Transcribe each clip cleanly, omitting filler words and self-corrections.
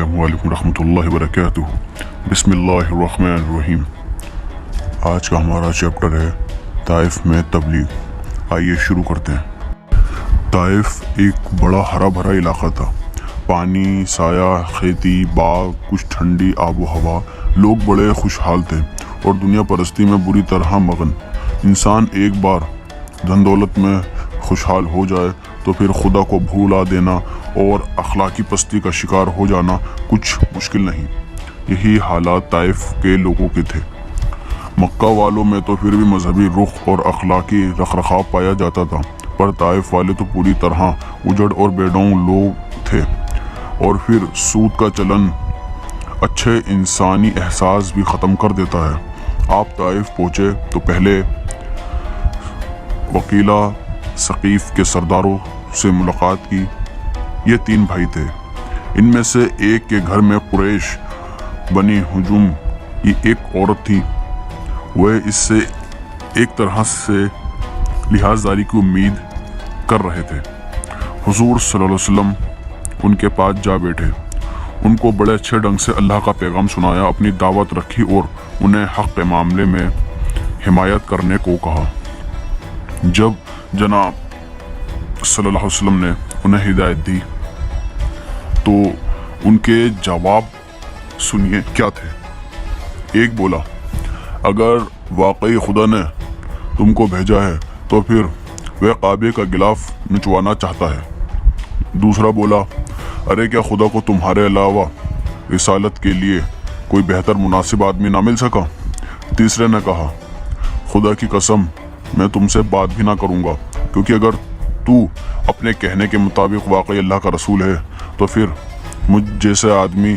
अस्सलामु अलैकुम रहमतुल्लाहि वबरकातुहू। बिस्मिल्लाहिर्रहमानिर्रहीम। आज का हमारा चैप्टर है ताइफ में तबलीग। आइए शुरू करते हैं। ताइफ एक बड़ा हरा भरा इलाका था। पानी, साया, खेती, बाग, कुछ ठंडी आबो हवा। लोग बड़े खुशहाल थे और दुनिया परस्ती में बुरी तरह मगन। इंसान एक बार धन दौलत में खुशहाल हो जाए तो फिर खुदा को भूला देना और अखलाकी पस्ती का शिकार हो जाना कुछ मुश्किल नहीं। यही हालात ताइफ के लोगों के थे। मक्का वालों में तो फिर भी मजहबी रुख और अखलाकी रखरखाव पाया जाता था, पर ताइफ वाले तो पूरी तरह उजड़ और बेडौं लोग थे। और फिर सूद का चलन अच्छे इंसानी एहसास भी ख़त्म कर देता है। आप ताइफ पहुँचे तो पहले वकीला सकीफ़ के सरदारों से मुलाकात की। ये 3 भाई थे। इनमें से एक के घर में कुरैश बनी हुजूम की एक औरत थी। वह इससे एक तरह से लिहाजदारी की उम्मीद कर रहे थे। हुजूर सल्लल्लाहु अलैहि वसल्लम उनके पास जा बैठे, उनको बड़े अच्छे ढंग से अल्लाह का पैगाम सुनाया, अपनी दावत रखी और उन्हें हक़ के मामले में हिमायत करने को कहा। जब जनाब सल्लल्लाहु अलैहि वसल्लम ने उन्हें हिदायत दी तो उनके जवाब सुनिए क्या थे। एक बोला, अगर वाकई खुदा ने तुमको भेजा है तो फिर वह काबे का गिलाफ नचवाना चाहता है। दूसरा बोला, अरे क्या खुदा को तुम्हारे अलावा रिसालत के लिए कोई बेहतर मुनासिब आदमी ना मिल सका। तीसरे ने कहा, खुदा की कसम मैं तुमसे बात भी ना करूँगा, क्योंकि अगर तू अपने कहने के मुताबिक वाकई अल्लाह का रसूल है तो फिर मुझ जैसे आदमी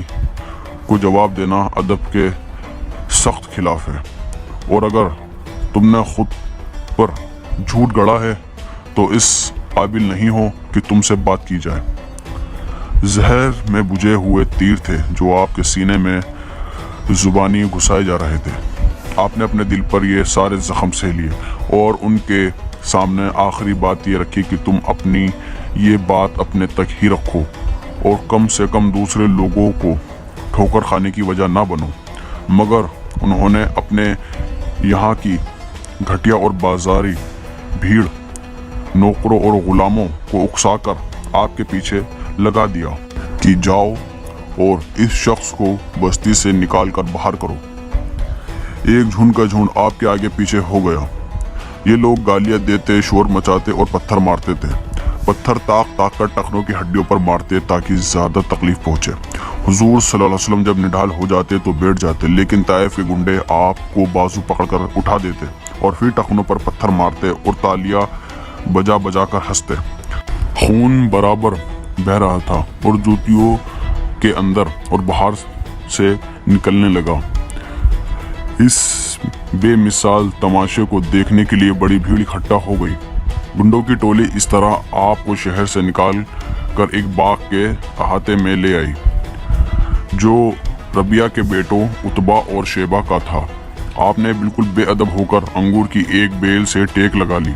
को जवाब देना अदब के सख्त खिलाफ है, और अगर तुमने खुद पर झूठ गढ़ा है तो इस काबिल नहीं हो कि तुमसे बात की जाए। जहर में बुझे हुए तीर थे जो आपके सीने में जुबानी घुसाए जा रहे थे। आपने अपने दिल पर ये सारे जख्म सह लिए और उनके सामने आखिरी बात ये रखी कि तुम अपनी ये बात अपने तक ही रखो और कम से कम दूसरे लोगों को ठोकर खाने की वजह ना बनो। मगर उन्होंने अपने यहाँ की घटिया और बाजारी भीड़, नौकरों और गुलामों को उकसाकर आपके पीछे लगा दिया कि जाओ और इस शख्स को बस्ती से निकाल कर बाहर करो। एक झुंड का झुंड आपके आगे पीछे हो गया। ये लोग गालियां देते, शोर मचाते और पत्थर मारते थे। पत्थर ताक ताक कर टखनों की हड्डियों पर मारते ताकि ज़्यादा तकलीफ पहुंचे। हुजूर सल्लल्लाहु अलैहि वसल्लम जब निढाल हो जाते तो बैठ जाते, लेकिन ताइफ के गुंडे आपको बाजू पकड़कर उठा देते और फिर टखनों पर पत्थर मारते और तालियां बजा बजा कर हंसते। खून बराबर बह रहा था और जूतियों के अंदर और बाहर से निकलने लगा। इस बेमिसाल तमाशे को देखने के लिए बड़ी भीड़ इकट्ठा हो गई। गुंडों की टोली इस तरह आपको शहर से निकाल कर एक बाग के अहाते में ले आई जो रबिया के बेटों उतबा और शेबा का था। आपने बिल्कुल बेअदब होकर अंगूर की एक बेल से टेक लगा ली।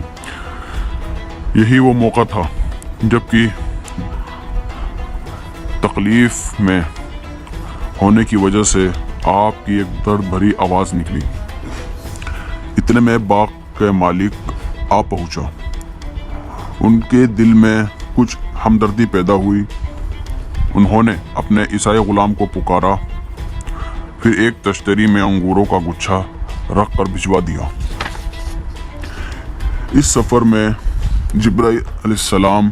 यही वो मौका था जबकि तकलीफ में होने की वजह से आपकी एक दर्द भरी आवाज निकली। इतने में बाग के मालिक आ पहुंचा। उनके दिल में कुछ हमदर्दी पैदा हुई। उन्होंने अपने ईसाई गुलाम को पुकारा, फिर एक तश्तरी में अंगूरों का गुच्छा रख कर भिजवा दिया। इस सफर में जिब्राइल अलैहिस्सलाम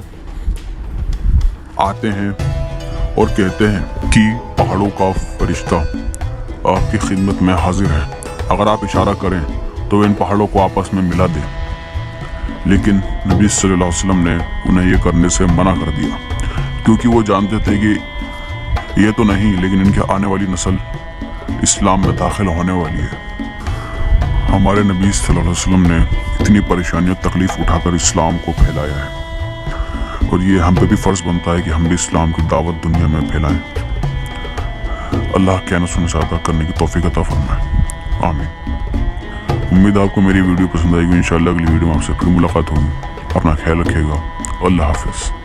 आते हैं और कहते हैं कि पहाड़ों का फरिश्ता आपकी खिदमत में हाजिर है। अगर आप इशारा करें तो इन पहाड़ों को आपस में मिला दें। लेकिन नबी सल्लल्लाहु अलैहि वसल्लम ने उन्हें यह करने से मना कर दिया, क्योंकि वो जानते थे कि ये तो नहीं लेकिन इनके आने वाली नस्ल इस्लाम में दाखिल होने वाली है। हमारे नबी सल्लल्लाहु अलैहि वसल्लम ने इतनी परेशानी और तकलीफ उठाकर इस्लाम को फैलाया है और ये हम पे भी फ़र्ज़ बनता है कि हम भी इस्लाम की दावत दुनिया में फैलाएं। अल्लाह कहना सुनना अदा करने की तौफीक अता फरमाए। आमीन। उम्मीद आपको मेरी वीडियो पसंद आएगी। इंशाअल्लाह अगली वीडियो में आपसे फिर मुलाकात होगी। अपना ख्याल रखिएगा। अल्लाह हाफ़िज़।